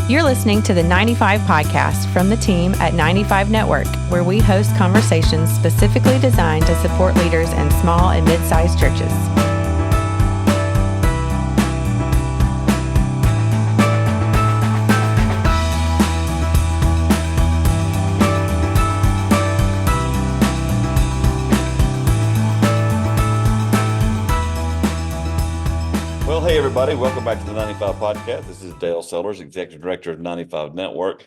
You're listening to the 95 Podcast from the team at 95 Network, where we host conversations specifically designed to support leaders in small and mid-sized churches. Well, hey, everybody. Welcome back to the 95 Podcast. This is Dale Sellers, Executive Director of 95 Network.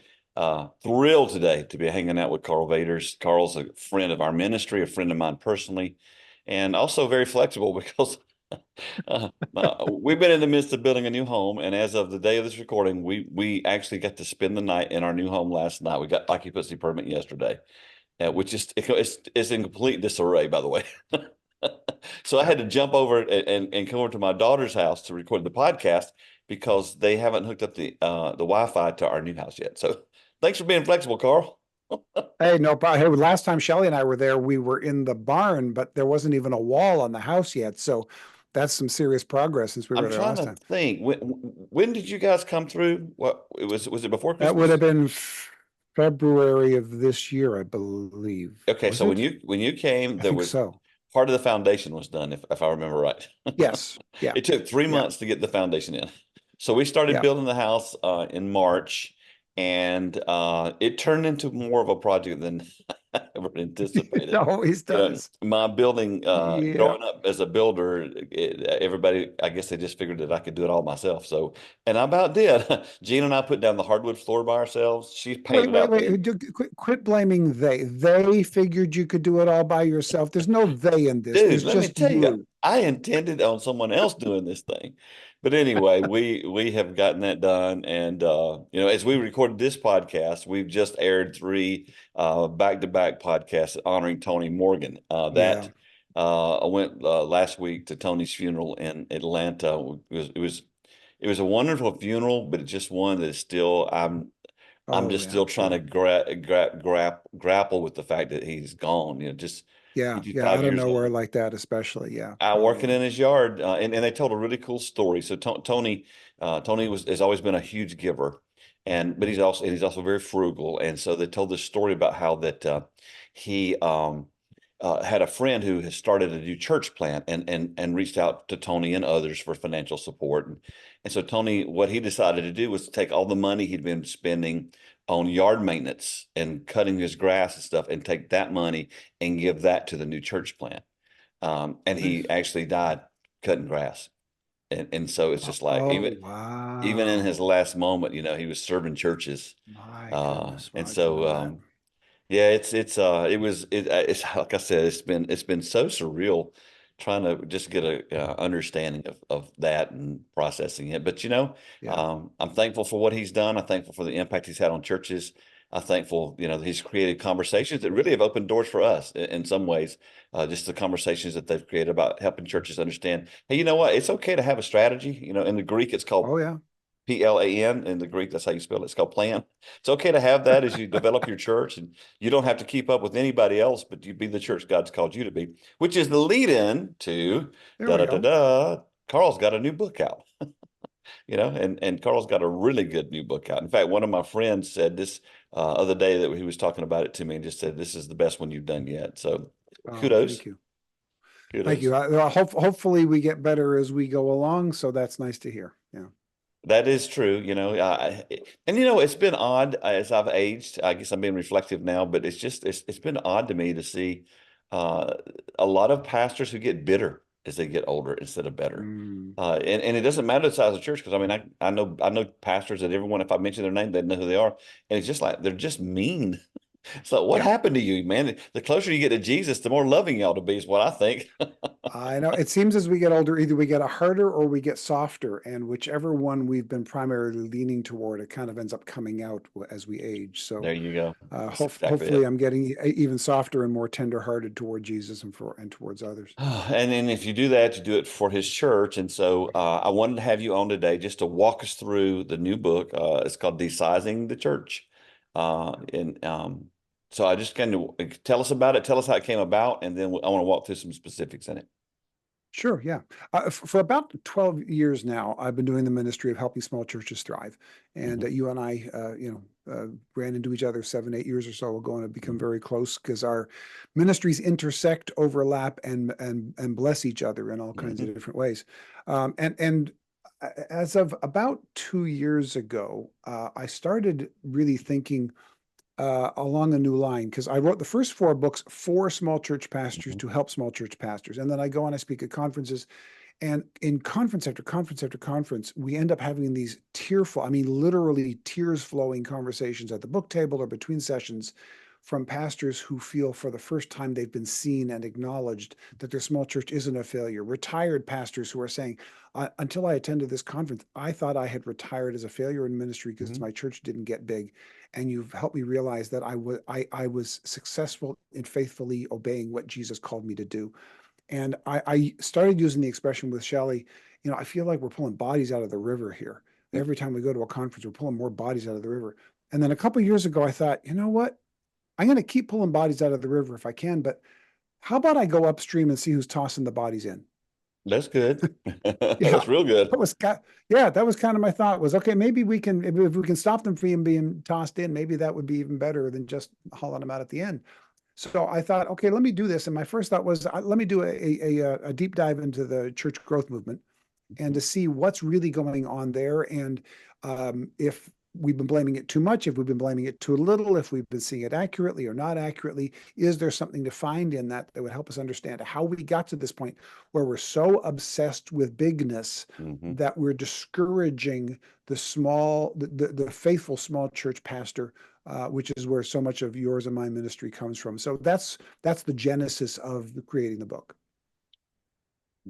Thrilled today to be hanging out with Karl Vaters. Karl's a friend of our ministry, a friend of mine personally, and also very flexible because we've been in the midst of building a new home. And as of the day of this recording, we actually got to spend the night in our new home last night. We got occupancy permit yesterday, which is it's in complete disarray, by the way. So I had to jump over and come over to my daughter's house to record the podcast because they haven't hooked up the Wi-Fi to our new house yet. So thanks for being flexible, Karl. Hey, no problem. Hey, last time Shelly and I were there, we were in the barn, but there wasn't even a wall on the house yet. So that's some serious progress since we were there last time. I'm trying to think. When did you guys come through? What was it before Christmas? That would have been February of this year, I believe. Okay, so when you came, there was part of the foundation was done, if I remember right. Yes. Yeah. It took 3 months to get the foundation in. So we started building the house in March, and it turned into more of a project than I ever anticipated. It always does. My building, growing up as a builder, everybody, I guess they just figured that I could do it all myself. So, and I about did. Gina and I put down the hardwood floor by ourselves. She painted Quit blaming they. They figured you could do it all by yourself. There's no they in this. Dude, let me tell you, I intended on someone else doing this thing. But anyway, we have gotten that done. And, as we recorded this podcast, we've just aired 3 back-to-back podcasts honoring Tony Morgan. I went last week to Tony's funeral in Atlanta. It was a wonderful funeral, but it's just one that is still, I'm still trying to grapple with the fact that he's gone, out of nowhere like that, especially. Working in his yard, and they told a really cool story. So Tony has always been a huge giver, but he's also very frugal. And so they told this story about how that he had a friend who has started a new church plant and reached out to Tony and others for financial support. And so Tony, what he decided to do was to take all the money he'd been spending on yard maintenance and cutting his grass and stuff, and take that money and give that to the new church plant. And he actually died cutting grass. And so it's just like, even in his last moment, he was serving churches. It's like I said, it's been so surreal trying to just get a understanding of that and processing it. But, I'm thankful for what he's done. I'm thankful for the impact he's had on churches. I'm thankful, that he's created conversations that really have opened doors for us in some ways. Just the conversations that they've created about helping churches understand, hey, you know what? It's okay to have a strategy. In the Greek, it's called PLAN. In the Greek, that's how you spell it. It's called plan. It's okay to have that as you develop your church, and you don't have to keep up with anybody else, but you be the church God's called you to be, which is the lead-in to Karl's got a new book out. And Karl's got a really good new book out. In fact, one of my friends said this other day that he was talking about it to me and just said, this is the best one you've done yet. So kudos. Thank you. Thank you. Hopefully we get better as we go along. So that's nice to hear. Yeah. That is true, it's been odd as I've aged. I guess I'm being reflective now, but it's been odd to me to see a lot of pastors who get bitter as they get older instead of better. And it doesn't matter the size of the church, because I know pastors that everyone, if I mention their name, they know who they are, and it's just like they're just mean. So what happened to you, man? The closer you get to Jesus, the more loving you ought to be, is what I think. I know. It seems as we get older, either we get harder or we get softer. And whichever one we've been primarily leaning toward, it kind of ends up coming out as we age. So there you go. Hopefully I'm getting even softer and more tenderhearted toward Jesus and towards others. And then if you do that, you do it for his church. And so I wanted to have you on today just to walk us through the new book. It's called DeSizing the Church. So I just kind of tell us about it, tell us how it came about, and then I want to walk through some specifics in it. Sure, yeah. For about 12 years now, I've been doing the ministry of helping small churches thrive. And Mhm, you and I, ran into each other 7, 8 years or so ago and have become mhm, very close because our ministries intersect, overlap, and bless each other in all kinds mhm. of different ways. As of about 2 years ago, I started really thinking along a new line because I wrote the first four books for small church pastors Mhm. to help small church pastors. And then I go and I speak at conferences. And in conference after conference after conference, we end up having these tearful, I mean, literally tears flowing conversations at the book table or between sessions from pastors who feel for the first time they've been seen and acknowledged that their small church isn't a failure. Retired pastors who are saying, until I attended this conference, I thought I had retired as a failure in ministry because Mhm. my church didn't get big. And you've helped me realize that I was successful in faithfully obeying what Jesus called me to do. And I started using the expression with Shelley, I feel like we're pulling bodies out of the river here. Every time we go to a conference, we're pulling more bodies out of the river. And then a couple of years ago, I thought, you know what? I'm going to keep pulling bodies out of the river if I can, but how about I go upstream and see who's tossing the bodies in? That's good. Yeah, That's real good. that was that was kind of my thought was, okay, maybe we can, if we can stop them from being tossed in, maybe that would be even better than just hauling them out at the end. So I thought, okay, let me do this. And my first thought was, let me do a deep dive into the church growth movement and to see what's really going on there. And if we've been blaming it too much, if we've been blaming it too little, if we've been seeing it accurately or not accurately, is there something to find in that that would help us understand how we got to this point where we're so obsessed with bigness Mhm. that we're discouraging the faithful small church pastor, which is where so much of yours and my ministry comes from. So that's the genesis of creating the book.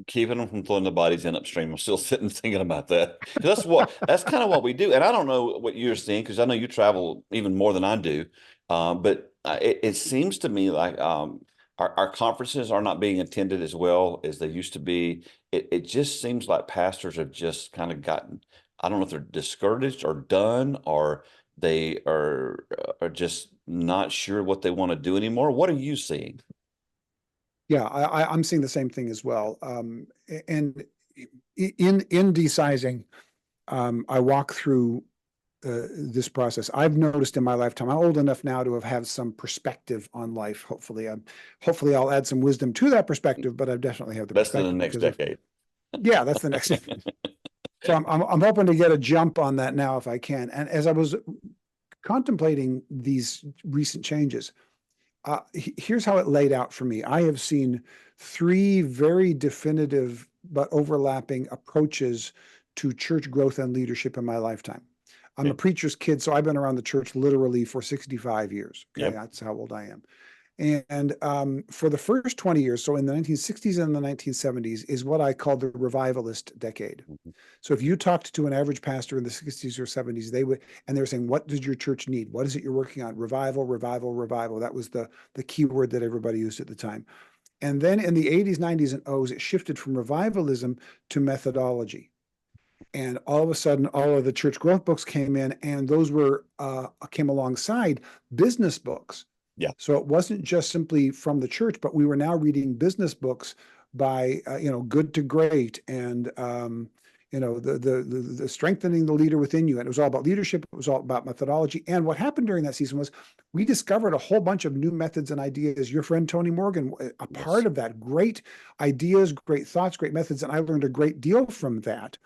Keeping them from throwing the bodies in upstream. I'm still sitting thinking about that because that's kind of what we do. And I don't know what you're seeing because I know you travel even more than I do. But it seems to me like our conferences are not being attended as well as they used to be. It just seems like pastors have just kind of gotten, I don't know if they're discouraged or done or they are just not sure what they want to do anymore. What are you seeing? Yeah, I'm seeing the same thing as well. And in DeSizing, I walk through this process. I've noticed in my lifetime, I'm old enough now to have had some perspective on life. Hopefully I'll add some wisdom to that perspective, but I definitely have the Best in the perspective next because of, decade. yeah, that's the next. So I'm hoping to get a jump on that now if I can. And as I was contemplating these recent changes, here's how it laid out for me. I have seen three very definitive but overlapping approaches to church growth and leadership in my lifetime. I'm a Yeah. preacher's kid, so I've been around the church literally for 65 years. Okay, Yep. that's how old I am. And for the first 20 years, so in the 1960s and the 1970s, is what I call the revivalist decade. Mhm. So if you talked to an average pastor in the 60s or 70s, they were saying, what does your church need? What is it you're working on? Revival, revival, revival. That was the key word that everybody used at the time. And then in the 80s, 90s, and O's, it shifted from revivalism to methodology. And all of a sudden, all of the church growth books came in, and those came alongside business books. Yeah. So it wasn't just simply from the church, but we were now reading business books by Good to Great and the strengthening the leader within you. And it was all about leadership. It was all about methodology. And what happened during that season was we discovered a whole bunch of new methods and ideas. Your friend Tony Morgan, a part Yes. of that, great ideas, great thoughts, great methods, and I learned a great deal from that.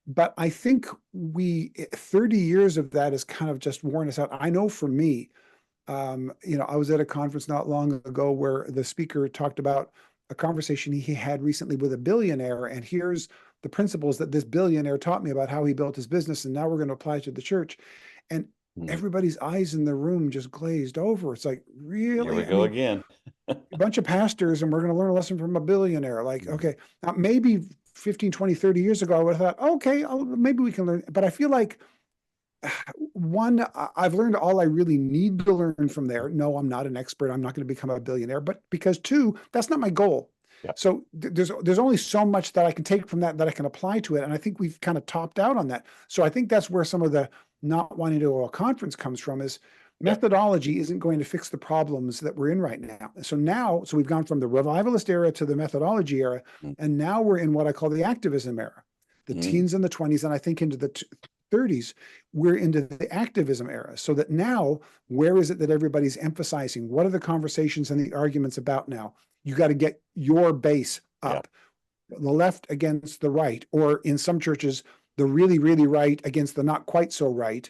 But I think 30 years of that has kind of just worn us out. I know for me, I was at a conference not long ago where the speaker talked about a conversation he had recently with a billionaire. And here's the principles that this billionaire taught me about how he built his business. And now we're going to apply it to the church. And Mhm. everybody's eyes in the room just glazed over. It's like, Here we really? I go mean, again. a bunch of pastors and we're going to learn a lesson from a billionaire. Like, Mhm. okay, now maybe 15, 20, 30 years ago, I would have thought, okay, maybe we can learn. But I feel like one, I've learned all I really need to learn from there. No, I'm not an expert. I'm not going to become a billionaire. But because two, that's not my goal. Yeah. So there's only so much that I can take from that I can apply to it. And I think we've kind of topped out on that. So I think that's where some of the not wanting to go to a conference comes from is Methodology isn't going to fix the problems that we're in right now. So we've gone from the revivalist era to the methodology era, and now we're in what I call the activism era. The teens and the 20s, and I think into the 30s, we're into the activism era. So that now, where is it that everybody's emphasizing? What are the conversations and the arguments about now? You got to get your base up. The left against the right, or in some churches, the really, really right against the not quite so right,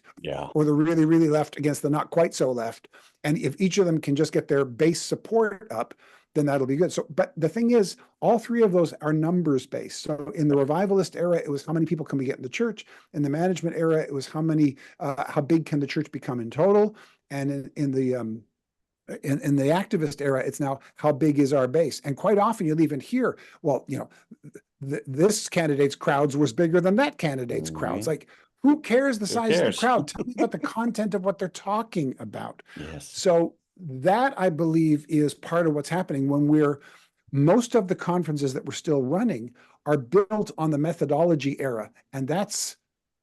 or the really, really left against the not quite so left. And if each of them can just get their base support up, then that'll be good. So, but the thing is, all three of those are numbers based. So in the revivalist era, it was how many people can we get in the church. In the management era, it was how big can the church become in total. And in the activist era, it's now how big is our base. And quite often you'll even hear, well, this candidate's crowds was bigger than that candidate's crowds. Like, who cares the size of the crowd? Tell me about the content of what they're talking about. So that, I believe, is part of what's happening when most of the conferences that we're still running are built on the methodology era, and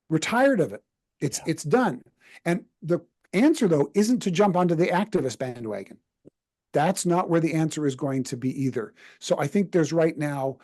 we're tired of it. It's done. And the answer, though, isn't to jump onto the activist bandwagon. That's not where the answer is going to be either. So I think there's right now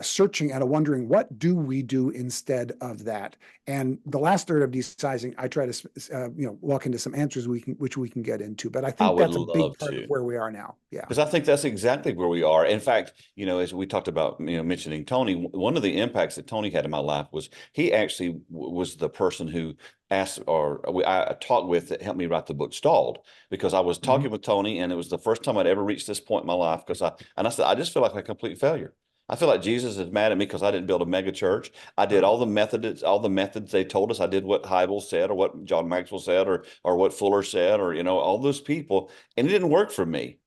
searching and wondering, what do we do instead of that? And the last third of DeSizing, I try to walk into some answers which we can get into. But I think that's a big part of where we are now. Yeah, because I think that's exactly where we are. In fact, as we talked about, mentioning Tony, one of the impacts that Tony had in my life was he actually was the person who asked, I talked with, that helped me write the book Stalled, because I was talking with Tony, and it was the first time I'd ever reached this point in my life. I said, I just feel like a complete failure. I feel like Jesus is mad at me because I didn't build a mega church. I did all the methods they told us. I did what Hybel said, or what John Maxwell said, or what Fuller said, or all those people, and it didn't work for me.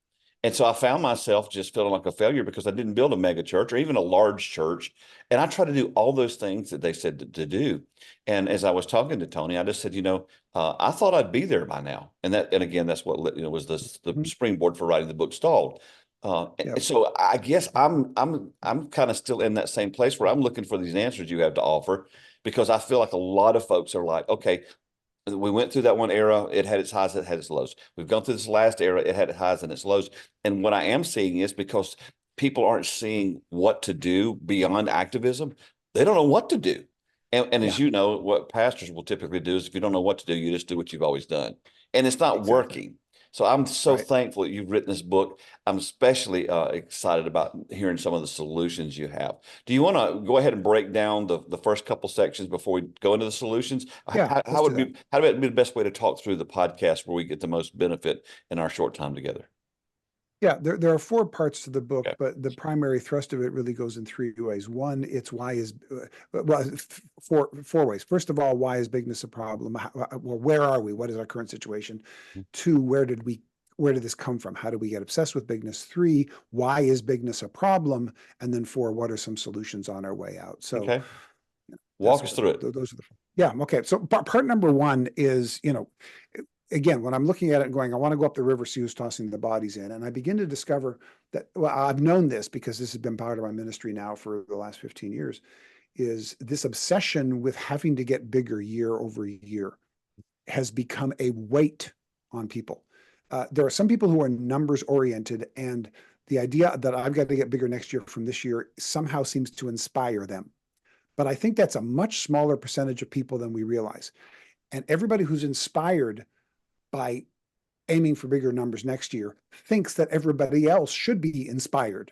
And so I found myself just feeling like a failure because I didn't build a mega church or even a large church. And I tried to do all those things that they said to do. And as I was talking to Tony, I just said, I thought I'd be there by now. And again, that's what was the springboard for writing the book Stalled. So I guess I'm kind of still in that same place where I'm looking for these answers you have to offer, because I feel like a lot of folks are like, okay, we went through that one era, it had its highs, it had its lows. We've gone through this last era, it had its highs and its lows. And what I am seeing is, because people aren't seeing what to do beyond activism, they don't know what to do. And as you know, what pastors will typically do is, if you don't know what to do, you just do what you've always done. And it's not working. So I'm so thankful that you've written this book. I'm especially excited about hearing some of the solutions you have. Do you want to go ahead and break down the first couple sections before we go into the solutions? How would be the best way to talk through the podcast where we get the most benefit in our short time together? Yeah, there are 4 parts to the book, but the primary thrust of it really goes in 3 ways. One, it's four ways. First of all, why is bigness a problem? Where are we? What is our current situation? 2, where did this come from? How do we get obsessed with bigness? 3, why is bigness a problem? And then 4, what are some solutions on our way out? So walk us through it. Those are okay. So part number 1 is, again, when I'm looking at it and going, I want to go up the river, see who's tossing the bodies in. And I begin to discover that, I've known this because this has been part of my ministry now for the last 15 years, is this obsession with having to get bigger year over year has become a weight on people. There are some people who are numbers oriented, and the idea that I've got to get bigger next year from this year somehow seems to inspire them. But I think that's a much smaller percentage of people than we realize. And everybody who's inspired by aiming for bigger numbers next year thinks that everybody else should be inspired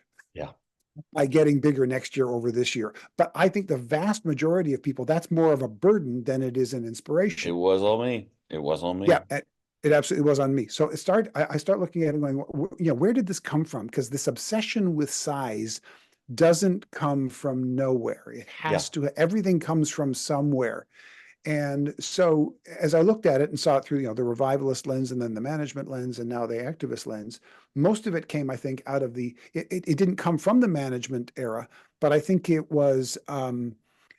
by getting bigger next year over this year. But I think the vast majority of people, that's more of a burden than it is an inspiration. It was on me. Yeah, it absolutely was on me. So I start looking at it and going, where did this come from? Because this obsession with size doesn't come from nowhere. It has to, everything comes from somewhere. And so as I looked at it and saw it through, the revivalist lens, and then the management lens, and now the activist lens, most of it came, I think, out of it didn't come from the management era, but I think it was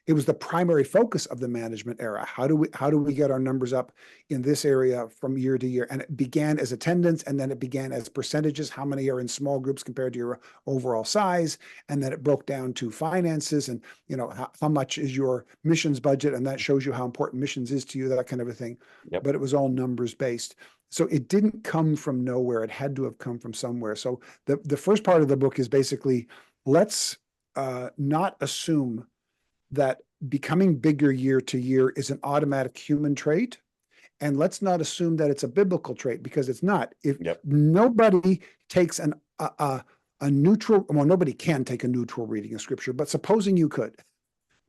it was the primary focus of the management era. How do we get our numbers up in this area from year to year? And it began as attendance, and then it began as percentages. How many are in small groups compared to your overall size? And then it broke down to finances, and how much is your missions budget, and that shows you how important missions is to you, that kind of a thing. Yep. But it was all numbers based. So it didn't come from nowhere. It had to have come from somewhere. So the first part of the book is basically, let's not assume that becoming bigger year to year is an automatic human trait. And let's not assume that it's a biblical trait, because it's not. If nobody takes a neutral, well, nobody can take a neutral reading of scripture, but supposing you could,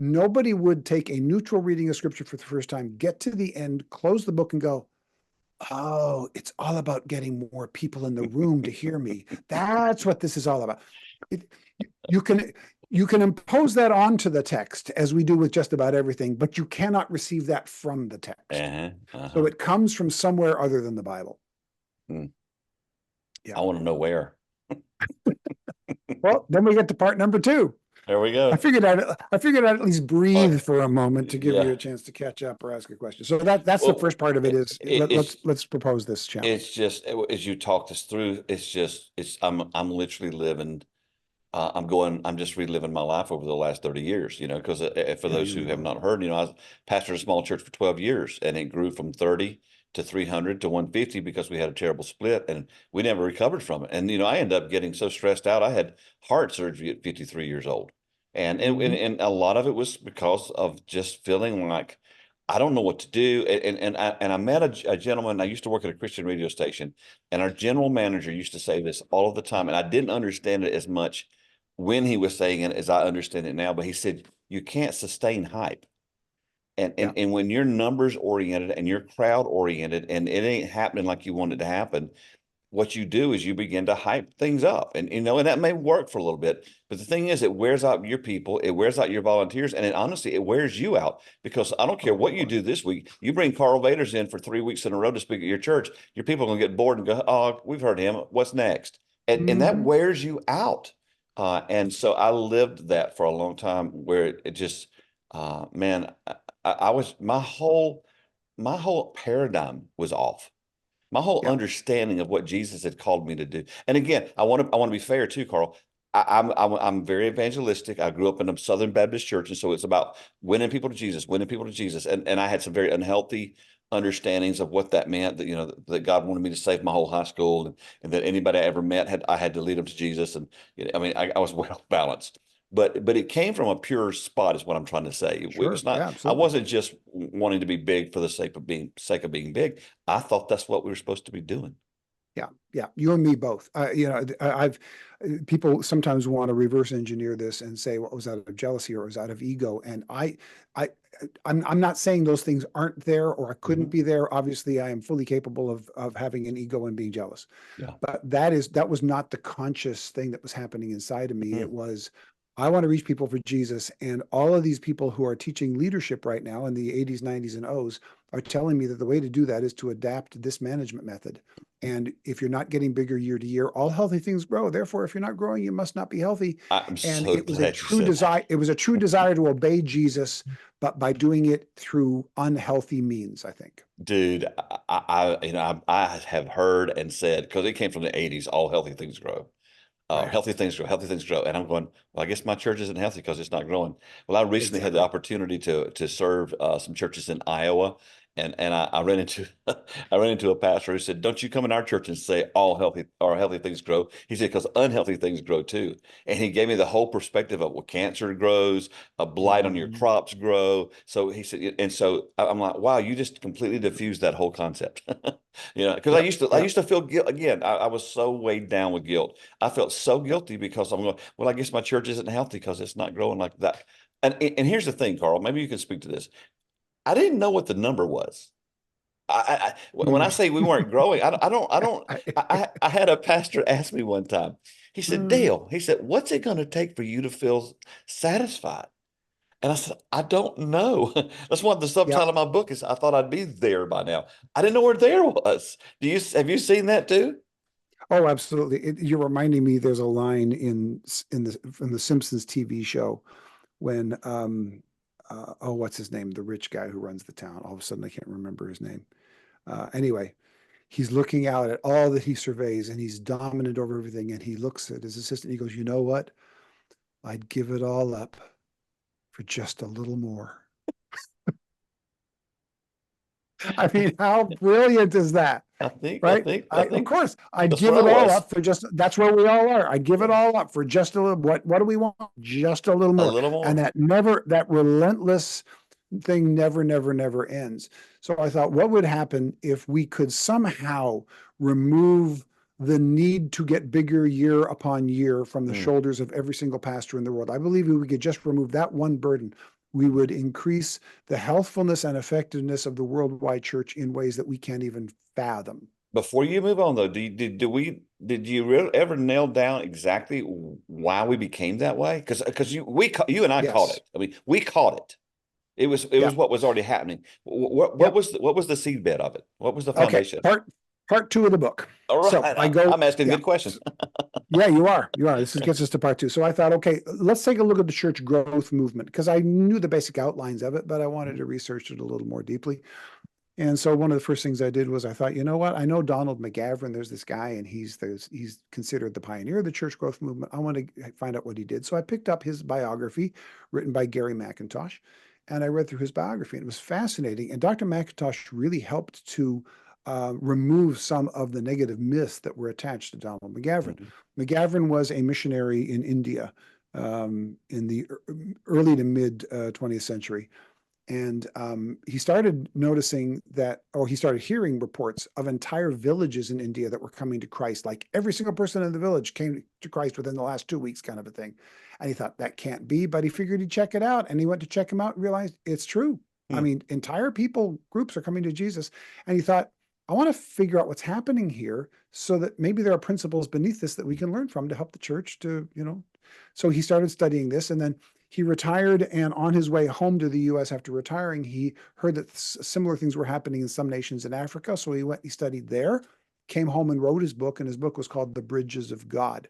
nobody would take a neutral reading of scripture for the first time, get to the end, close the book and go, oh, it's all about getting more people in the room to hear me. That's what this is all about. You can impose that onto the text, as we do with just about everything, but you cannot receive that from the text. So it comes from somewhere other than the Bible. Yeah. I want to know where. Well, then we get to part number 2. There we go. I figured I'd at least breathe for a moment to give you a chance to catch up or ask a question. So that's the first part of it. Let's propose this challenge. It's just, as you talked us through, I'm literally living. I'm just reliving my life over the last 30 years, because for those who have not heard, I was pastor of a small church for 12 years, and it grew from 30 to 300 to 150 because we had a terrible split, and we never recovered from it. And, I ended up getting so stressed out. I had heart surgery at 53 years old. And a lot of it was because of just feeling like I don't know what to do. And I met a gentleman. I used to work at a Christian radio station, and our general manager used to say this all of the time. And I didn't understand it as much when he was saying it as I understand it now. But he said, you can't sustain hype. And when you're numbers oriented and you're crowd oriented and it ain't happening like you want it to happen, what you do is you begin to hype things up, and and that may work for a little bit, but the thing is, it wears out your people, it wears out your volunteers, and honestly, it wears you out, because I don't care what you do this week. You bring Karl Vaters in for 3 weeks in a row to speak at your church, your people are going to get bored and go, oh, we've heard him, what's next? And that wears you out. And so I lived that for a long time, where it just, man, I was, my whole paradigm was off. My whole understanding of what Jesus had called me to do. And again, I want to be fair too, Karl. I'm very evangelistic. I grew up in a Southern Baptist church, and so it's about winning people to Jesus. And I had some very unhealthy understandings of what that meant. That that God wanted me to save my whole high school, and that anybody I ever met I had to lead them to Jesus. And I was well balanced. But it came from a pure spot, is what I'm trying to say. It was not. I wasn't just wanting to be big for the sake of being big. I thought that's what we were supposed to be doing. Yeah. You and me both. People sometimes want to reverse engineer this and say, well, it was out of jealousy or it was out of ego. And I'm not saying those things aren't there or I couldn't be there. Obviously, I am fully capable of having an ego and being jealous. Yeah. But that was not the conscious thing that was happening inside of me. It was, I want to reach people for Jesus. And all of these people who are teaching leadership right now in the 80s, 90s, and O's are telling me that the way to do that is to adapt this management method. And if you're not getting bigger year to year, all healthy things grow. Therefore, if you're not growing, you must not be healthy. It was a true desire. It was a true desire to obey Jesus, but by doing it through unhealthy means, I think. Dude, I have heard and said, because it came from the 80s, all healthy things grow. Healthy things grow. And I'm going, well, I guess my church isn't healthy because it's not growing. Well, I recently had the opportunity to serve some churches in Iowa. And I ran into a pastor who said, don't you come in our church and say healthy things grow. He said, because unhealthy things grow too. And he gave me the whole perspective of cancer grows, a blight on your crops grow. So he said, and so I'm like, wow, you just completely diffused that whole concept. Because I used to feel guilt. Again, I was so weighed down with guilt. I felt so guilty because I'm going, well, I guess my church isn't healthy because it's not growing like that. And here's the thing, Karl, maybe you can speak to this. I didn't know what the number was. When I say we weren't growing, I had a pastor ask me one time. He said, Dale, he said, what's it going to take for you to feel satisfied? And I said, I don't know. That's what the subtitle of my book is. I thought I'd be there by now. I didn't know where there was. Have you seen that too? Oh, absolutely. You're reminding me. There's a line from the Simpsons TV show when what's his name? The rich guy who runs the town. All of a sudden, I can't remember his name. Anyway, he's looking out at all that he surveys, and he's dominant over everything. And he looks at his assistant. And he goes, "You know what? I'd give it all up for just a little more." I mean, how brilliant is that? Right? Of course, I'd give it all up for just, that's where we all are. I'd give it all up for just a little, what do we want? Just a little more. A little more. And that relentless thing never ends. So I thought, what would happen if we could somehow remove the need to get bigger year upon year from the shoulders of every single pastor in the world? I believe if we could just remove that one burden, we would increase the healthfulness and effectiveness of the worldwide church in ways that we can't even fathom. Before you move on, though, did you really ever nail down exactly why we became that way? Because you and I caught it. I mean, we caught it. It was what was already happening. What was the seedbed of it? What was the foundation? Okay. Part 2 of the book. All right. So I'm asking good questions. Yeah, you are. This gets us to part 2. So I thought, okay, let's take a look at the church growth movement, because I knew the basic outlines of it, but I wanted to research it a little more deeply. And so one of the first things I did was I thought, you know what? I know Donald McGavran. There's this guy, and he's considered the pioneer of the church growth movement. I want to find out what he did. So I picked up his biography written by Gary McIntosh, and I read through his biography, and it was fascinating. And Dr. McIntosh really helped to remove some of the negative myths that were attached to Donald McGavran. McGavran was a missionary in India in the early to mid 20th century. And he started noticing that, or he started hearing reports of entire villages in India that were coming to Christ. Like every single person in the village came to Christ within the last 2 weeks, kind of a thing. And he thought that can't be, but he figured he'd check it out. And he went to check him out and realized it's true. I mean, entire groups are coming to Jesus. And he thought, I want to figure out what's happening here so that maybe there are principles beneath this that we can learn from to help the church to, So he started studying this, and then he retired, and on his way home to the U.S. after retiring, he heard that similar things were happening in some nations in Africa. So he studied there, came home and wrote his book, and his book was called The Bridges of God,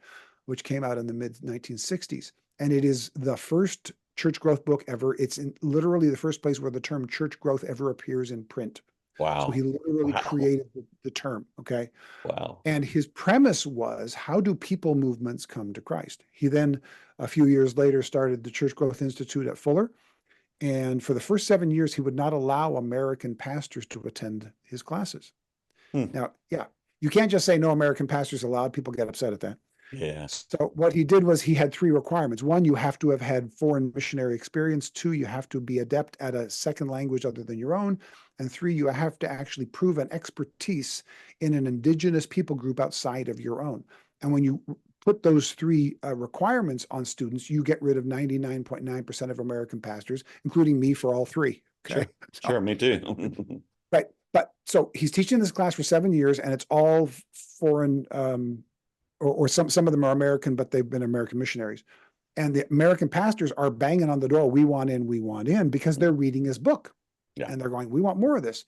which came out in the mid 1960s. And it is the first church growth book ever. It's literally the first place where the term church growth ever appears in print. Wow. So he literally created the term. Okay. Wow. And his premise was, how do people movements come to Christ? He then, a few years later, started the Church Growth Institute at Fuller. And for the first 7 years, he would not allow American pastors to attend his classes. Now, you can't just say no American pastors allowed. People get upset at that. Yeah. So what he did was he had 3 requirements. 1, you have to have had foreign missionary experience. 2, you have to be adept at a second language other than your own. And 3, you have to actually prove an expertise in an indigenous people group outside of your own. And when you put those 3 requirements on students, you get rid of 99.9% of American pastors, including me, for all 3. Okay? Sure, me too. Right. But so he's teaching this class for 7 years, and it's all foreign, or some of them are American, but they've been American missionaries. And the American pastors are banging on the door, we want in, because they're reading his book. Yeah. And they're going, we want more of this.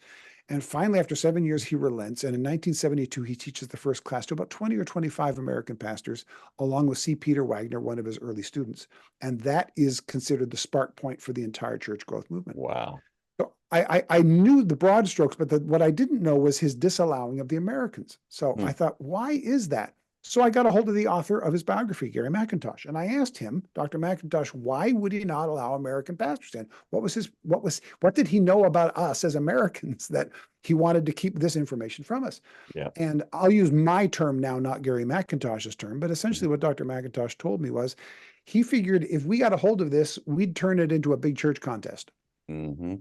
And finally, after 7 years, he relents. And in 1972, he teaches the first class to about 20 or 25 American pastors, along with C. Peter Wagner, one of his early students. And that is considered the spark point for the entire church growth movement. Wow. So I knew the broad strokes, but what I didn't know was his disallowing of the Americans. So I thought, why is that? So I got a hold of the author of his biography, Gary McIntosh, and I asked him, Dr. McIntosh, why would he not allow American pastors in? What did he know about us as Americans that he wanted to keep this information from us? Yeah. And I'll use my term now, not Gary McIntosh's term, but essentially what Dr. McIntosh told me was he figured if we got a hold of this, we'd turn it into a big church contest. Mm-hmm.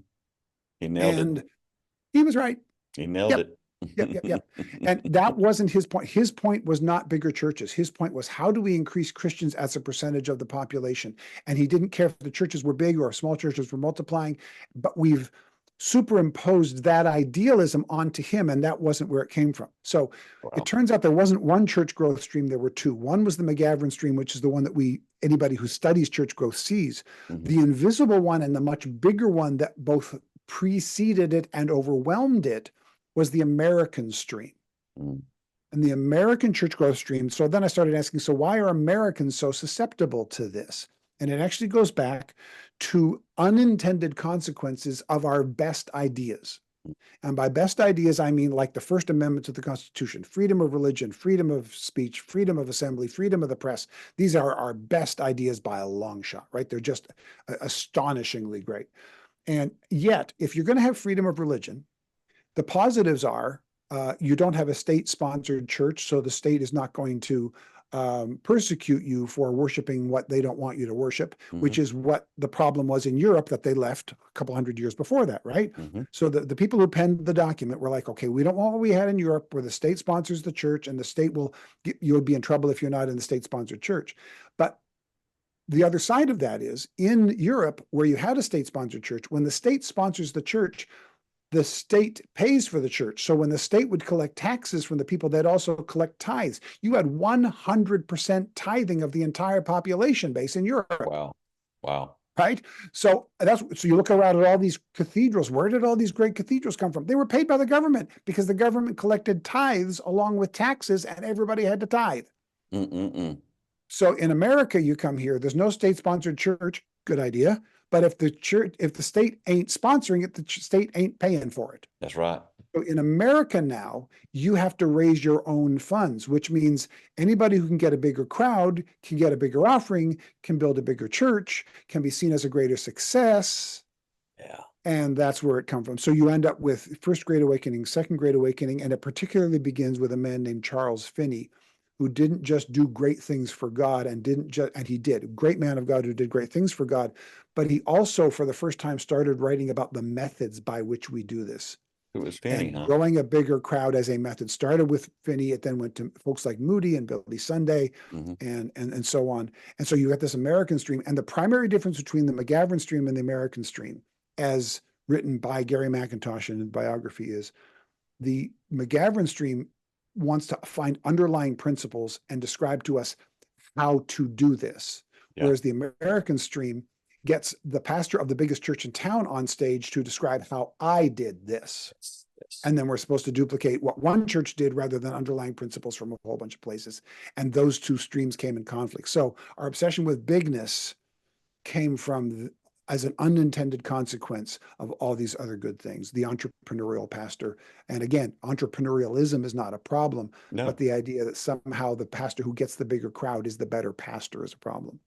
He nailed it. He was right. He nailed it. Yep. And that wasn't his point. His point was not bigger churches. His point was, how do we increase Christians as a percentage of the population? And he didn't care if the churches were big or small churches were multiplying, but we've superimposed that idealism onto him, and that wasn't where it came from. So It turns out there wasn't one church growth stream, there were 2. One was the McGavran stream, which is the one that anybody who studies church growth sees. The invisible one, and the much bigger one that both preceded it and overwhelmed it, was the American stream. And the American church growth stream. So then I started asking, so why are Americans so susceptible to this? And it actually goes back to unintended consequences of our best ideas. And by best ideas, I mean like the First Amendment to the Constitution, freedom of religion, freedom of speech, freedom of assembly, freedom of the press. These are our best ideas by a long shot, right? They're just astonishingly great. And yet, if you're going to have freedom of religion, the positives are you don't have a state-sponsored church, so the state is not going to persecute you for worshiping what they don't want you to worship, which is what the problem was in Europe that they left a couple hundred years before that, right? So the people who penned the document were like, okay, we don't want what we had in Europe where the state sponsors the church and the state you'll be in trouble if you're not in the state-sponsored church. But the other side of that is in Europe where you had a state-sponsored church, when the state sponsors the church, the state pays for the church. So when the state would collect taxes from the people, they'd also collect tithes. You had 100% tithing of the entire population base in Europe. Wow. Right? So you look around at all these cathedrals. Where did all these great cathedrals come from? They were paid by the government because the government collected tithes along with taxes and everybody had to tithe. So in America, you come here, there's no state-sponsored church. Good idea. But if the state ain't sponsoring it, the state ain't paying for it. That's right. So in America now, you have to raise your own funds, which means anybody who can get a bigger crowd can get a bigger offering, can build a bigger church, can be seen as a greater success. Yeah. And that's where it comes from. So you end up with First Great Awakening, Second Great Awakening, and it particularly begins with a man named Charles Finney, who didn't just do great things for God and he did, a great man of God who did great things for God, but he also for the first time started writing about the methods by which we do this. It was Finney, huh? Growing a bigger crowd as a method. Started with Finney, it then went to folks like Moody and Billy Sunday and so on. And so you got this American stream, and the primary difference between the McGavran stream and the American stream, as written by Gary McIntosh in his biography, is the McGavran stream wants to find underlying principles and describe to us how to do this. Yeah. Whereas the American stream gets the pastor of the biggest church in town on stage to describe how I did this. Yes. And then we're supposed to duplicate what one church did rather than underlying principles from a whole bunch of places. And those two streams came in conflict. So our obsession with bigness came from as an unintended consequence of all these other good things, the entrepreneurial pastor. And again, entrepreneurialism is not a problem, but the idea that somehow the pastor who gets the bigger crowd is the better pastor is a problem.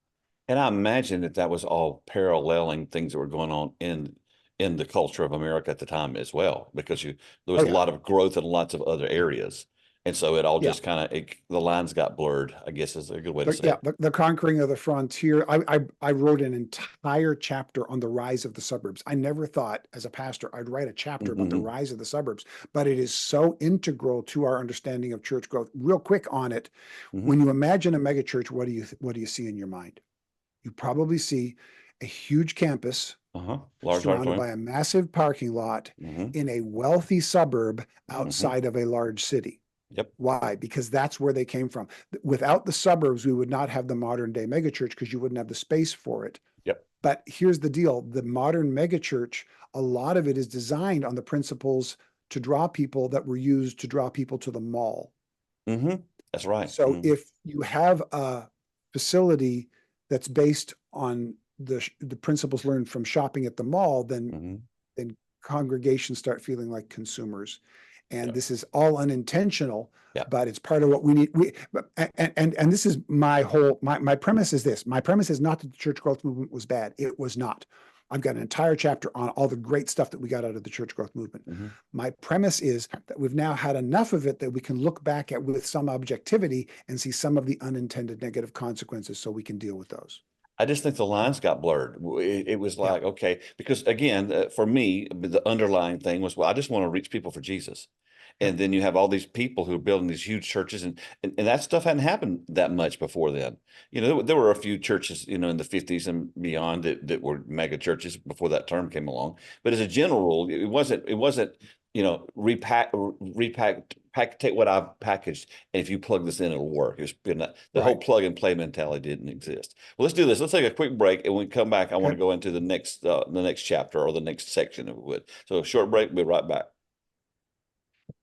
And I imagine that was all paralleling things that were going on in the culture of America at the time as well, because there was a lot of growth in lots of other areas. And so it all just kind of, the lines got blurred, I guess is a good way to say it. Yeah, the conquering of the frontier. I wrote an entire chapter on the rise of the suburbs. I never thought as a pastor I'd write a chapter about the rise of the suburbs, but it is so integral to our understanding of church growth. Real quick on it, when you imagine a megachurch, what do you see in your mind? You probably see a huge campus surrounded by a massive parking lot in a wealthy suburb outside of a large city. Yep. Why? Because that's where they came from. Without the suburbs, we would not have the modern day megachurch because you wouldn't have the space for it. Yep. But here's the deal. The modern megachurch, a lot of it is designed on the principles to draw people that were used to draw people to the mall. That's right. So if you have a facility that's based on the principles learned from shopping at the mall, then congregations start feeling like consumers. And this is all unintentional, but it's part of what we need. And this is my premise is this. My premise is not that the church growth movement was bad. It was not. I've got an entire chapter on all the great stuff that we got out of the church growth movement. My premise is that we've now had enough of it that we can look back at with some objectivity and see some of the unintended negative consequences so we can deal with those. I just think the lines got blurred. It was like, okay, because again, for me, the underlying thing was, well, I just want to reach people for Jesus. And then you have all these people who are building these huge churches, and that stuff hadn't happened that much before then. There were a few churches, in the 50s and beyond that were mega churches before that term came along. But as a general rule, it wasn't, take what I've packaged, and if you plug this in, it'll work. It's been the whole plug and play mentality didn't exist. Well, let's do this. Let's take a quick break, and when we come back, I want to go into the next chapter or the next section, if we would. So a short break, we'll be right back.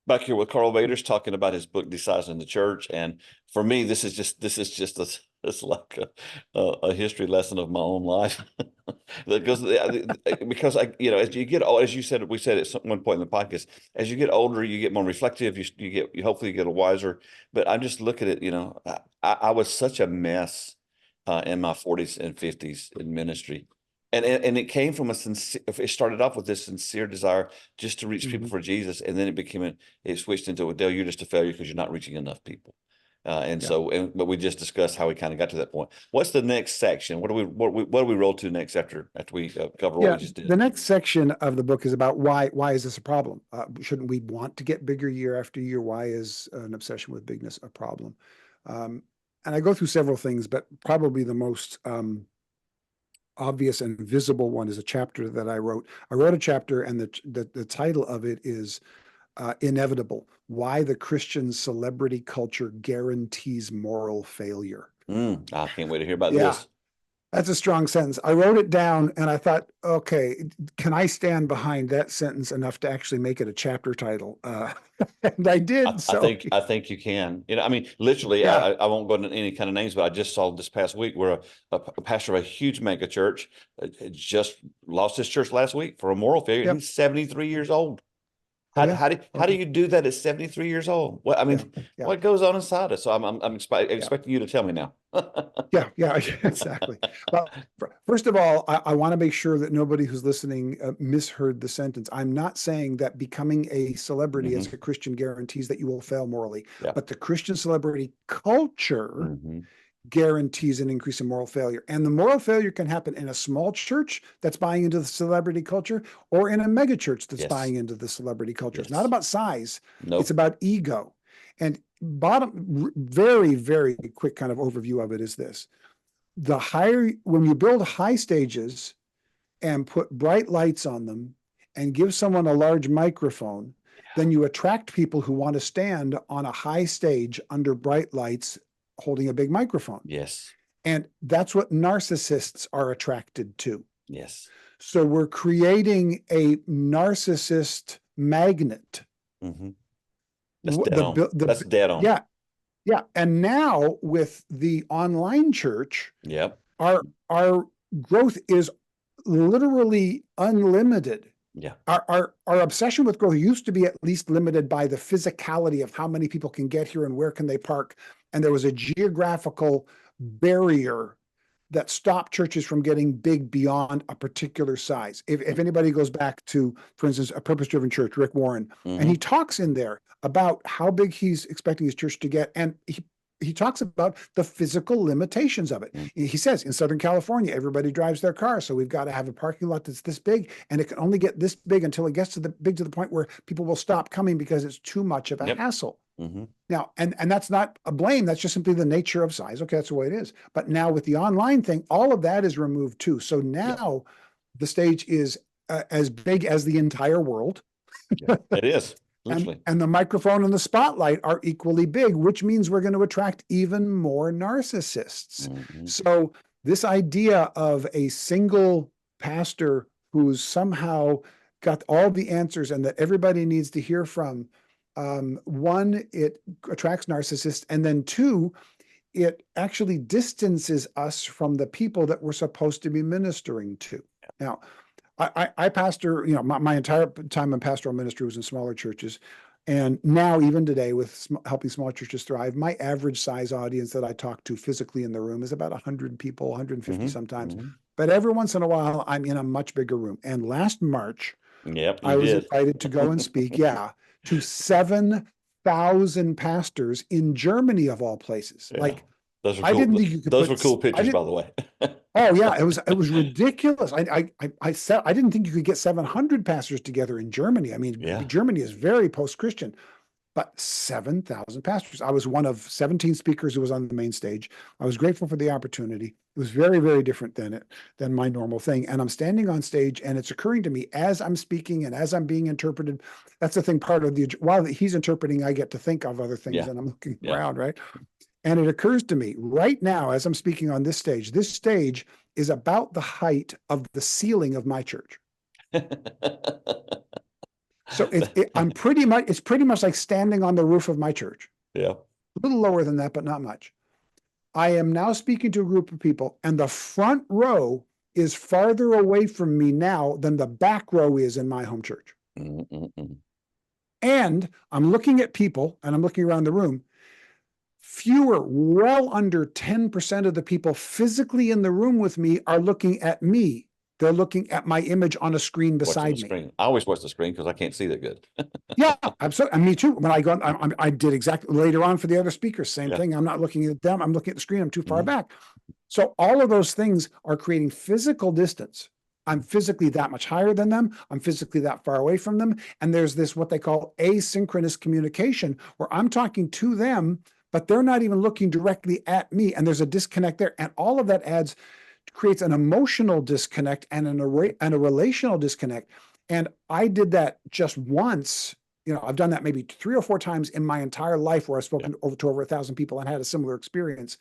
Back here with Karl Vaters talking about his book, DeSizing the Church. And for me, this is just It's like a history lesson of my own life. Because as you get old, as you said, we said at one point in the podcast, as you get older, you get more reflective. You hopefully you get a wiser. But I just look at it, I was such a mess in my 40s and 50s in ministry. And it came from it started off with this sincere desire just to reach people for Jesus. And then it switched into, well, Dale, you're just a failure because you're not reaching enough people. But we just discussed how we kind of got to that point. What's the next section? What do we roll to next after we cover what we just did? The next section of the book is about why is this a problem? Shouldn't we want to get bigger year after year? Why is an obsession with bigness a problem? And I go through several things, but probably the most obvious and visible one is a chapter that I wrote. I wrote a chapter, and the title of it is Inevitable: Why the Christian Celebrity Culture Guarantees Moral Failure. I can't wait to hear about this. That's a strong sentence. I wrote it down and I thought, okay, can I stand behind that sentence enough to actually make it a chapter title? And I did. I think you can. Literally, I won't go into any kind of names, but I just saw this past week where a pastor of a huge mega church just lost his church last week for a moral failure. Yep. He's 73 years old. How do you do that at 73 years old? What goes on inside us? So I'm expecting you to tell me now. Yeah, exactly. Well, first of all, I want to make sure that nobody who's listening misheard the sentence. I'm not saying that becoming a celebrity as a Christian guarantees that you will fail morally, but the Christian celebrity culture guarantees an increase in moral failure. And the moral failure can happen in a small church that's buying into the celebrity culture, or in a mega church that's buying into the celebrity culture. It's not about size. Nope. It's about ego. And very, very quick kind of overview of it is this: when you build high stages and put bright lights on them and give someone a large microphone, then you attract people who want to stand on a high stage under bright lights holding a big microphone. Yes. And that's what narcissists are attracted to. Yes. So we're creating a narcissist magnet. That's dead on. That's dead on. Yeah. And now with the online church, our growth is literally unlimited. Yeah. Our obsession with growth used to be at least limited by the physicality of how many people can get here and where can they park. And there was a geographical barrier that stopped churches from getting big beyond a particular size. If anybody goes back to, for instance, a purpose-driven church, Rick Warren, and he talks in there about how big he's expecting his church to get, and he talks about the physical limitations of it. He says in Southern California, everybody drives their car, so we've got to have a parking lot that's this big, and it can only get this big until it gets to the point where people will stop coming because it's too much of a hassle. Now, and that's not a blame. That's just simply the nature of size. Okay, that's the way it is. But now with the online thing, all of that is removed too. So now the stage is as big as the entire world. It is. And the microphone and the spotlight are equally big, which means we're going to attract even more narcissists. So this idea of a single pastor who's somehow got all the answers and that everybody needs to hear from, one, it attracts narcissists, and then two, it actually distances us from the people that we're supposed to be ministering to. Now, I pastor, my entire time in pastoral ministry was in smaller churches. And now, even today, with helping small churches thrive, my average size audience that I talk to physically in the room is about 100 people, 150 sometimes. But every once in a while, I'm in a much bigger room. And last March, I was invited to go and speak, to 7,000 pastors in Germany, of all places. Like, those were cool. I didn't think you could. Those were cool pictures, by the way. Oh yeah, it was ridiculous. I said I didn't think you could get 700 pastors together in Germany. I mean, Germany is very post-Christian, but 7,000 pastors. I was one of 17 speakers who was on the main stage. I was grateful for the opportunity. It was very, very different than my normal thing. And I'm standing on stage, and it's occurring to me as I'm speaking and as I'm being interpreted. That's the thing. Part of while he's interpreting, I get to think of other things, and I'm looking around, right? And it occurs to me right now, as I'm speaking on this stage is about the height of the ceiling of my church. So it's pretty much like standing on the roof of my church. Yeah. A little lower than that, but not much. I am now speaking to a group of people, and the front row is farther away from me now than the back row is in my home church. Mm-mm-mm. And I'm looking at people, and I'm looking around the room. Fewer, well under 10% of the people physically in the room with me are looking at me. They're looking at my image on a screen Watching beside the me. screen. I always watch the screen because I can't see that good. Yeah, absolutely. And me too. When I go, I did exactly later on for the other speakers, same Yeah. thing. I'm not looking at them. I'm looking at the screen. I'm too far Mhm. back. So all of those things are creating physical distance. I'm physically that much higher than them. I'm physically that far away from them. And there's this, what they call asynchronous communication, where I'm talking to them, but they're not even looking directly at me. And there's a disconnect there. And all of that creates an emotional disconnect and a relational disconnect. And I did that just once. I've done that maybe 3 or 4 times in my entire life, where I've spoken to over 1,000 people and had a similar experience.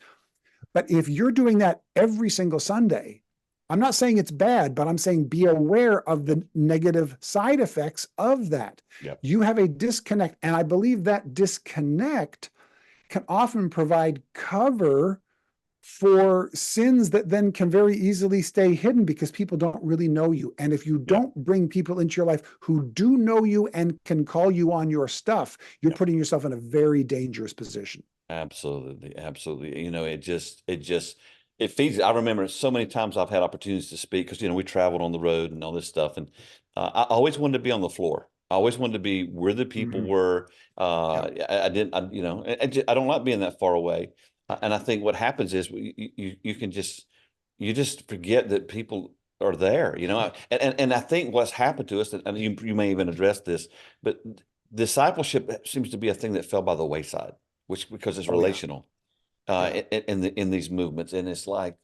But if you're doing that every single Sunday, I'm not saying it's bad, but I'm saying be aware of the negative side effects of that. Yep. You have a disconnect. And I believe that disconnect can often provide cover for sins that then can very easily stay hidden because people don't really know you. And if you don't bring people into your life who do know you and can call you on your stuff, you're putting yourself in a very dangerous position. Absolutely. Absolutely. It feeds. I remember so many times I've had opportunities to speak because, we traveled on the road and all this stuff. And I always wanted to be on the floor. I always wanted to be where the people were. I didn't, I don't like being that far away. And I think what happens is you just forget that people are there, and I think what's happened to us, and you may even address this, but discipleship seems to be a thing that fell by the wayside, because it's relational, in these movements. And it's like,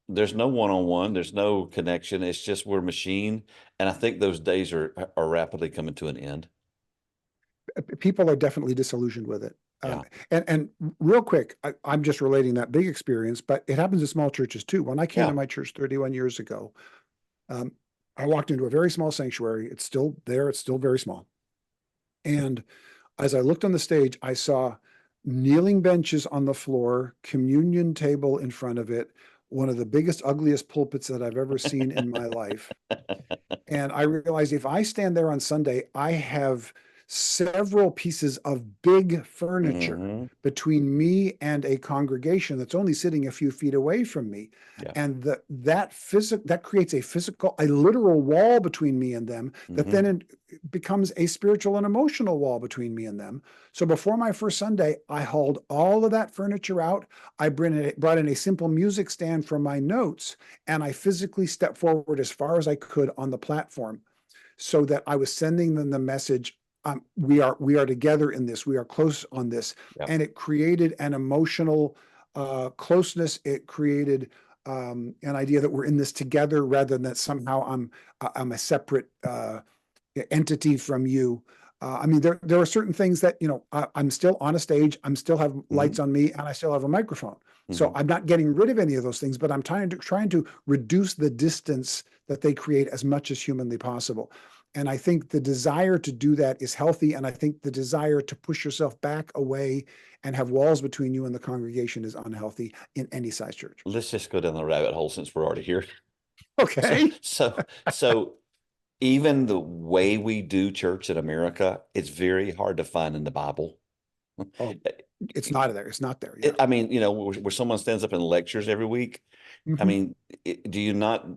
there's no one-on-one, there's no connection. It's just, we're machine. And I think those days are rapidly coming to an end. People are definitely disillusioned with it. Yeah. And real quick, I'm just relating that big experience, but it happens in small churches too. When I came to my church 31 years ago, I walked into a very small sanctuary. It's still there. It's still very small. And as I looked on the stage, I saw kneeling benches on the floor, communion table in front of it, one of the biggest, ugliest pulpits that I've ever seen in my life. And I realized if I stand there on Sunday, I have several pieces of big furniture between me and a congregation that's only sitting a few feet away from me. Yeah. And that creates a literal wall between me and them, that then becomes a spiritual and emotional wall between me and them. So before my first Sunday, I hauled all of that furniture out. I brought in a simple music stand for my notes, and I physically stepped forward as far as I could on the platform, so that I was sending them the message, we are together in this, we are close on this. And it created an emotional closeness. It created an idea that we're in this together, rather than that somehow I'm a separate entity from you. There are certain things that, I'm still on a stage, I'm still have lights on me, and I still have a microphone. So I'm not getting rid of any of those things, but I'm trying to reduce the distance that they create as much as humanly possible. And I think the desire to do that is healthy. And I think the desire to push yourself back away and have walls between you and the congregation is unhealthy in any size church. Let's just go down the rabbit hole since we're already here. Okay. So even the way we do church in America, it's very hard to find in the Bible. Oh, it's not there. It's not there. Yeah. Where someone stands up and lectures every week. Do you not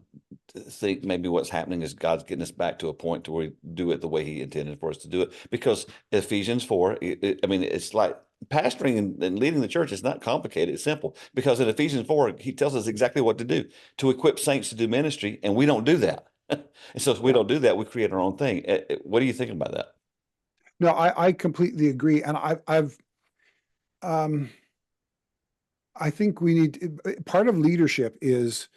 think maybe what's happening is God's getting us back to a point to where we do it the way he intended for us to do it? Because Ephesians 4, it's like pastoring and leading the church is not complicated. It's simple. Because in Ephesians 4, he tells us exactly what to do, to equip saints to do ministry. And we don't do that. And so if we don't do that, we create our own thing. What are you thinking about that? No, I completely agree. And I think we need, part of leadership is,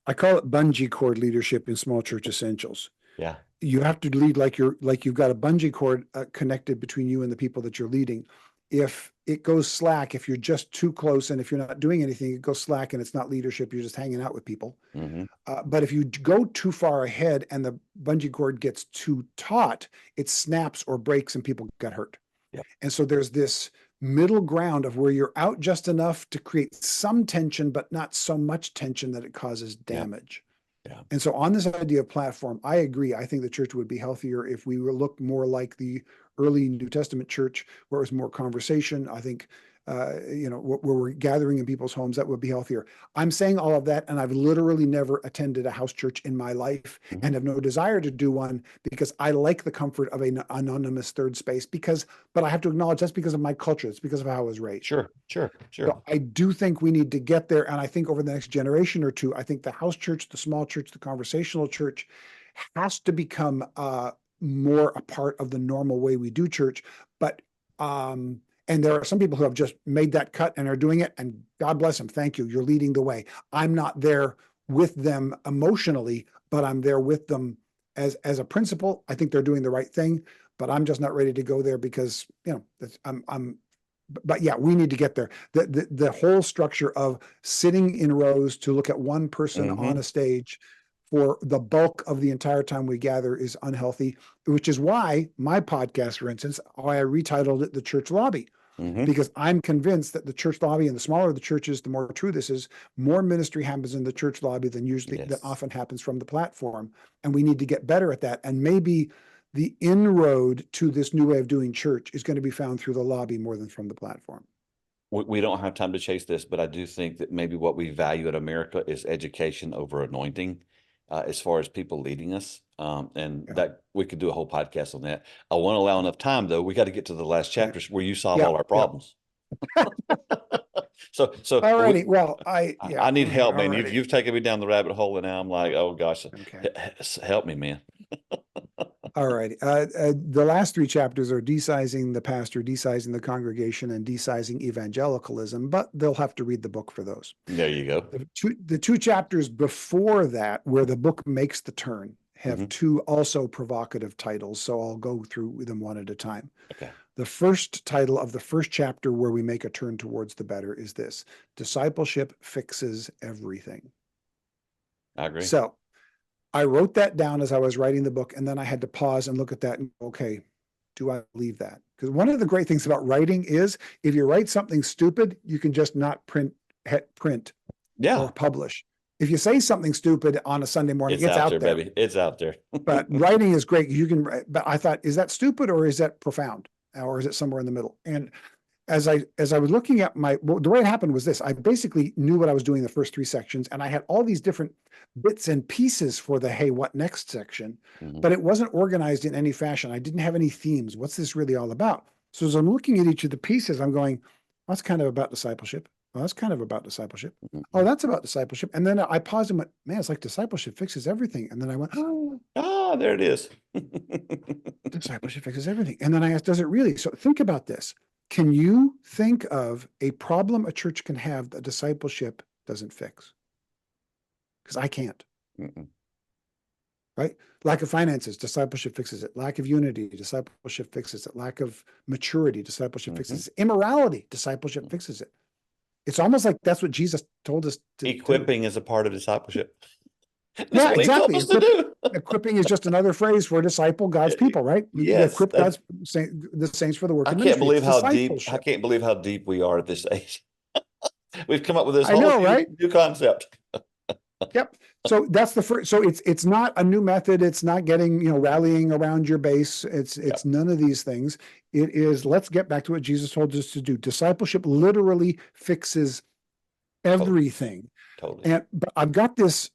I call it bungee cord leadership in Small Church Essentials. Yeah. You have to lead like you've got a bungee cord connected between you and the people that you're leading. If it goes slack, if you're just too close, and if you're not doing anything, it goes slack and it's not leadership. You're just hanging out with people. But if you go too far ahead and the bungee cord gets too taut, it snaps or breaks and people get hurt. Yep. And so there's this middle ground of where you're out just enough to create some tension, but not so much tension that it causes damage. Yeah. And so on this idea of platform, I agree. I think the church would be healthier if we were looked more like the early New Testament church, where it was more conversation. I think, where we're gathering in people's homes, that would be healthier. I'm saying all of that, and I've literally never attended a house church in my life and have no desire to do one, because I like the comfort of an anonymous third space, but I have to acknowledge that's because of my culture. It's because of how I was raised. Sure. So I do think we need to get there. And I think over the next generation or two, I think the house church, the small church, the conversational church has to become more a part of the normal way we do church. But, and there are some people who have just made that cut and are doing it, and God bless them. Thank you. You're leading the way. I'm not there with them emotionally, but I'm there with them as a principle. I think they're doing the right thing, but I'm just not ready to go there because, but yeah, we need to get there. The whole structure of sitting in rows to look at one person on a stage for the bulk of the entire time we gather is unhealthy, which is why my podcast, for instance, I retitled it The Church Lobby, because I'm convinced that the church lobby, and the smaller the churches, the more true this is, more ministry happens in the church lobby than that often happens from the platform. And we need to get better at that. And maybe the inroad to this new way of doing church is going to be found through the lobby more than from the platform. We don't have time to chase this, but I do think that maybe what we value in America is education over anointing, as far as people leading us. That we could do a whole podcast on that. I won't allow enough time, though. We got to get to the last chapters where you solve all our problems. So alrighty. I need help, man. You've taken me down the rabbit hole, and now I'm like, oh gosh, help me, man. All right. The last three chapters are DeSizing the pastor, DeSizing the congregation, and DeSizing evangelicalism, but they'll have to read the book for those. There you go. The two chapters before that, where the book makes the turn, have two also provocative titles, so I'll go through them one at a time. Okay. The first title of the first chapter, where we make a turn towards the better, is this: Discipleship Fixes Everything. I agree. So I wrote that down as I was writing the book, and then I had to pause and look at that and, okay, do I believe that? Because one of the great things about writing is if you write something stupid, you can just not print or publish. If you say something stupid on a Sunday morning, it's out there, baby. It's out there. But writing is great. But I thought, is that stupid or is that profound? Or is it somewhere in the middle? And as I was looking at the way it happened was this: I basically knew what I was doing in the first three sections, and I had all these different bits and pieces for the hey, what next section, but it wasn't organized in any fashion. I didn't have any themes. What's this really all about? So as I'm looking at each of the pieces, I'm going, that's kind of about discipleship. Oh, that's kind of about discipleship. Oh, that's about discipleship. And then I paused and went, man, it's like discipleship fixes everything. And then I went, there it is. Discipleship fixes everything. And then I asked, does it really? So think about this. Can you think of a problem a church can have that discipleship doesn't fix? Because I can't. Right? Lack of finances, discipleship fixes it. Lack of unity, discipleship fixes it. Lack of maturity, discipleship fixes it. Immorality, discipleship fixes it. It's almost like that's what Jesus told us to Equipping is a part of discipleship. Yeah, exactly. Equipping is just another phrase for disciple God's people, right? Yes, equip the saints for the work of ministry. I can't believe how deep we are at this age. We've come up with this new concept. Yep. So that's the first. So it's not a new method. It's not getting, rallying around your base. It's none of these things. It is, let's get back to what Jesus told us to do. Discipleship literally fixes everything. Totally. But I've got this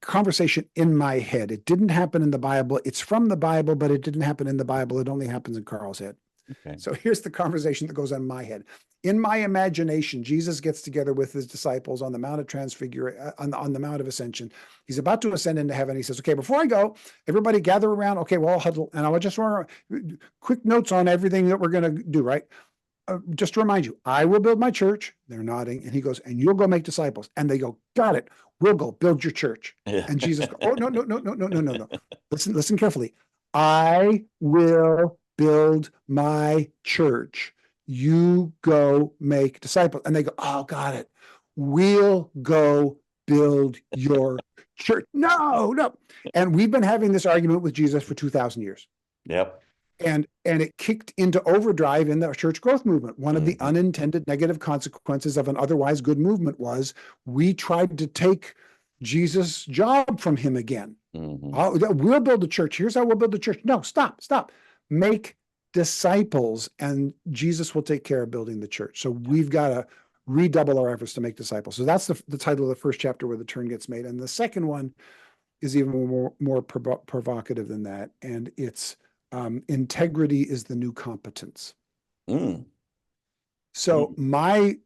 conversation in my head. It didn't happen in the Bible. It's from the Bible, but it didn't happen in the Bible. It only happens in Karl's head. Okay. So here's the conversation that goes on in my head. In my imagination, Jesus gets together with his disciples on the Mount of Transfiguration, on the Mount of Ascension. He's about to ascend into heaven. He says, okay, before I go, everybody gather around. Okay, we'll all huddle. And I just want quick notes on everything that we're going to do, right? Just to remind you, I will build my church. They're nodding. And he goes, and you'll go make disciples. And they go, got it. We'll go build your church. Yeah. And Jesus goes, oh, no. Listen carefully. I will build my church. You go make disciples. And they go, oh, got it. We'll go build your church. No. And we've been having this argument with Jesus for 2,000 years. Yep. And it kicked into overdrive in the church growth movement. One of the unintended negative consequences of an otherwise good movement was we tried to take Jesus' job from him again. Oh, we'll build a church. Here's how we'll build a church. No, stop. Make disciples, and Jesus will take care of building the church. So we've got to redouble our efforts to make disciples. So that's the title of the first chapter, where the turn gets made. And the second one is even more provocative than that. And it's integrity is the new competence. So my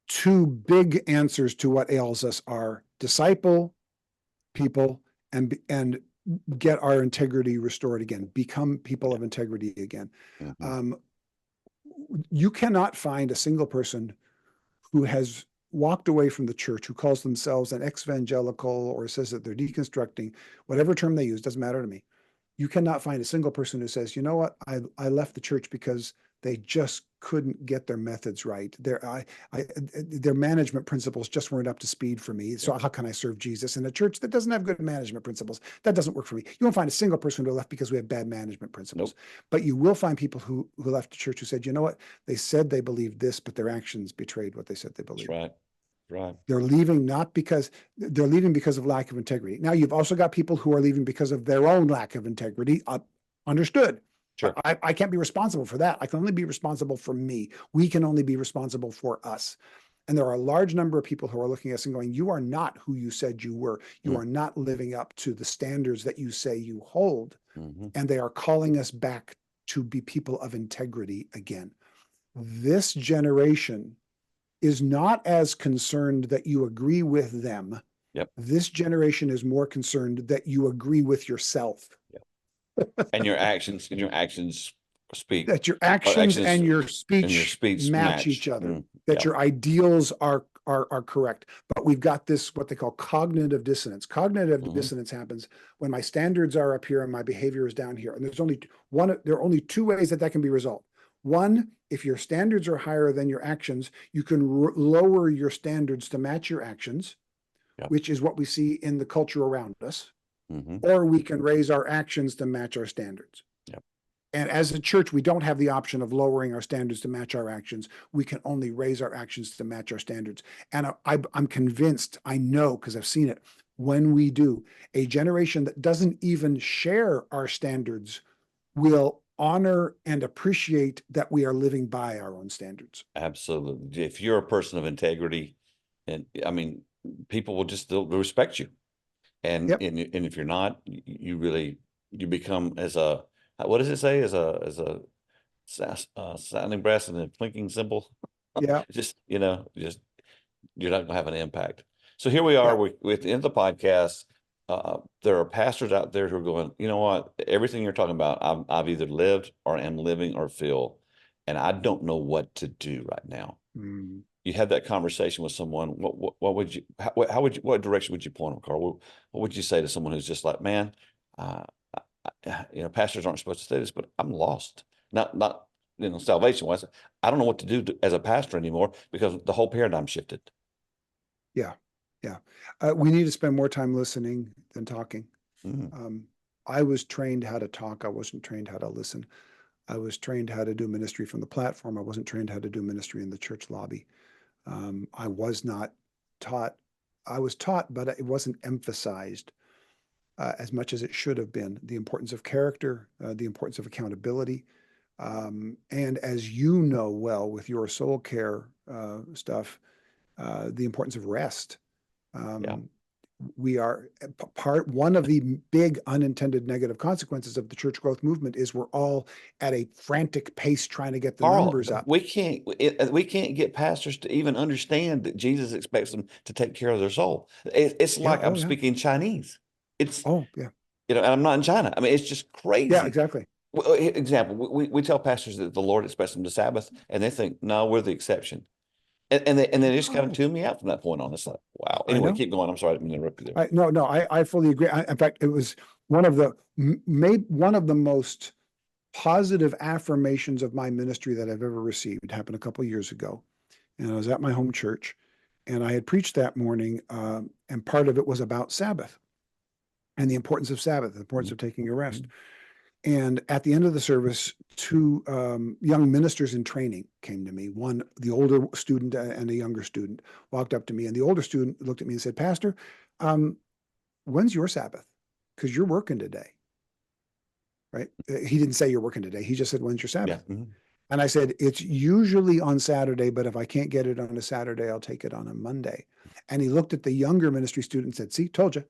two big answers to what ails us are disciple people and get our integrity restored again, become people of integrity again. You cannot find a single person who has walked away from the church, who calls themselves an ex-evangelical or says that they're deconstructing, whatever term they use, doesn't matter to me. You cannot find a single person who says, you know what, I left the church because they just couldn't get their methods right. Their management principles just weren't up to speed for me. So how can I serve Jesus in a church that doesn't have good management principles? That doesn't work for me. You won't find a single person who left because we have bad management principles. But you will find people who left the church who said, you know what, they said they believed this, but their actions betrayed what they said they believed. That's right. They're leaving because of lack of integrity. Now, you've also got people who are leaving because of their own lack of integrity. Understood. Sure. I can't be responsible for that. I can only be responsible for me. We can only be responsible for us. And there are a large number of people who are looking at us and going, you are not who you said you were. You are not living up to the standards that you say you hold. And they are calling us back to be people of integrity again. This generation is not as concerned that you agree with them. This generation is more concerned that you agree with yourself. And your actions speak. That your actions and your speech match each other. That your ideals are correct. But we've got this, what they call cognitive dissonance. Cognitive dissonance happens when my standards are up here and my behavior is down here. And there are only two ways that can be resolved. One, if your standards are higher than your actions, you can lower your standards to match your actions, which is what we see in the culture around us. Or we can raise our actions to match our standards. And as a church, we don't have the option of lowering our standards to match our actions. We can only raise our actions to match our standards. And I'm convinced, I know, because I've seen it, when we do, a generation that doesn't even share our standards will honor and appreciate that we are living by our own standards. Absolutely. If you're a person of integrity, and I mean, people will just they'll respect you. And if you're not, you become as a, what does it say? As a sounding brass and a clinking cymbal. Just you're not gonna have an impact. So here we are, we're at the end of the podcast. There are pastors out there who are going, you know what, everything you're talking about, I've either lived or am living or feel, and I don't know what to do right now. You had that conversation with someone. What direction would you point them, Karl? What would you say to someone who's just like, man, pastors aren't supposed to say this, but I'm lost. Not salvation wise. I don't know what to do as a pastor anymore because the whole paradigm shifted. We need to spend more time listening than talking. I was trained how to talk. I wasn't trained how to listen. I was trained how to do ministry from the platform. I wasn't trained how to do ministry in the church lobby. I was not taught. I was taught, but it wasn't emphasized as much as it should have been. The importance of character, the importance of accountability. And as you know well with your soul care stuff, the importance of rest. We are one of the big unintended negative consequences of the church growth movement is we're all at a frantic pace trying to get the numbers up. We can't get pastors to even understand that Jesus expects them to take care of their soul. It's like I'm speaking Chinese. And I'm not in China. I mean, it's just crazy. Yeah, exactly. Example, we tell pastors that the Lord expects them to Sabbath, and they think, no, we're the exception. And they just kind of tune me out from that point on. It's like, wow. Anyway, keep going. I'm sorry, I didn't interrupt you there. No, I fully agree. In fact, it was one of the most positive affirmations of my ministry that I've ever received. It happened a couple of years ago, and I was at my home church, and I had preached that morning, and part of it was about Sabbath and the importance of Sabbath, the importance of taking a rest. And at the end of the service, two young ministers in training came to me. One, the older student and a younger student, walked up to me. And the older student looked at me and said, Pastor, when's your Sabbath? Because you're working today. Right? He didn't say you're working today. He just said, when's your Sabbath? Yeah. Mm-hmm. And I said, it's usually on Saturday, but if I can't get it on a Saturday, I'll take it on a Monday. And he looked at the younger ministry student and said, see, told you.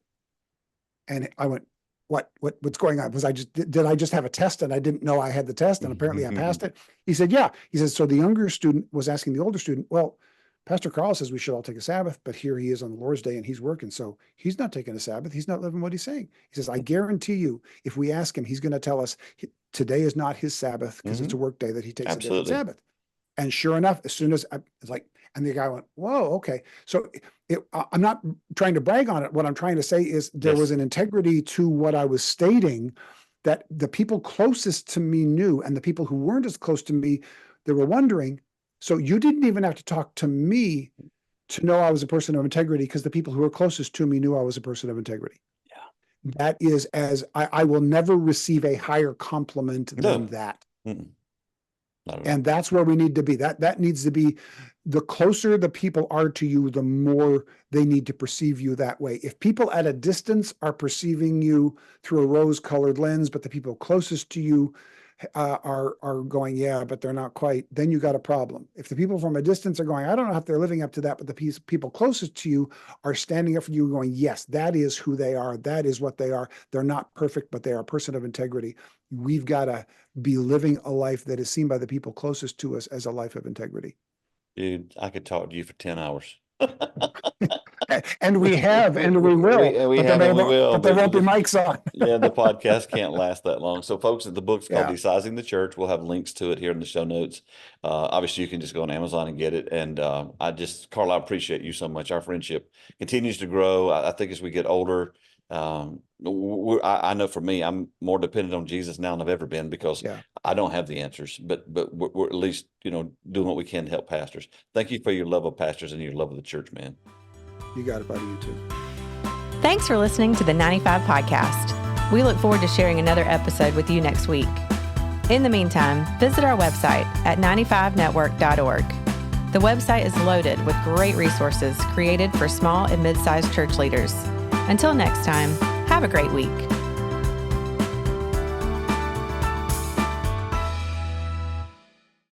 And I went, what's going on? Did I just have a test and I didn't know I had the test and apparently I passed it? He said, yeah. He says, so the younger student was asking the older student, well, Pastor Karl says we should all take a Sabbath, but here he is on the Lord's Day and he's working. So he's not taking a Sabbath. He's not living what he's saying. He says, I guarantee you, if we ask him, he's going to tell us today is not his Sabbath because it's a work day that he takes a different Sabbath. And sure enough, as soon as it's like, and the guy went, whoa, okay. So I'm not trying to brag on it. What I'm trying to say is there was an integrity to what I was stating that the people closest to me knew, and the people who weren't as close to me, they were wondering, so you didn't even have to talk to me to know I was a person of integrity because the people who were closest to me knew I was a person of integrity. Yeah. That is, as I will never receive a higher compliment than that. Mm-mm. And that's where we need to be. That needs to be, the closer the people are to you, the more they need to perceive you that way. If people at a distance are perceiving you through a rose-colored lens, but the people closest to you are going, yeah, but they're not quite, then you got a problem. If the people from a distance are going, I don't know if they're living up to that, but the people closest to you are standing up for you going, yes, that is who they are. That is what they are. They're not perfect, but they are a person of integrity. We've got to be living a life that is seen by the people closest to us as a life of integrity. Dude, I could talk to you for 10 hours. And we have, and we will. But there won't be mics on. Yeah, the podcast can't last that long. So, folks, the book's called DeSizing the Church. We'll have links to it here in the show notes. Obviously, you can just go on Amazon and get it. And Karl, I appreciate you so much. Our friendship continues to grow. I think as we get older, I know for me, I'm more dependent on Jesus now than I've ever been because I don't have the answers, but we're at least, doing what we can to help pastors. Thank you for your love of pastors and your love of the church, man. You got it, buddy. You too. Thanks for listening to the 95 Podcast. We look forward to sharing another episode with you next week. In the meantime, visit our website at 95network.org. The website is loaded with great resources created for small and mid-sized church leaders. Until next time, have a great week.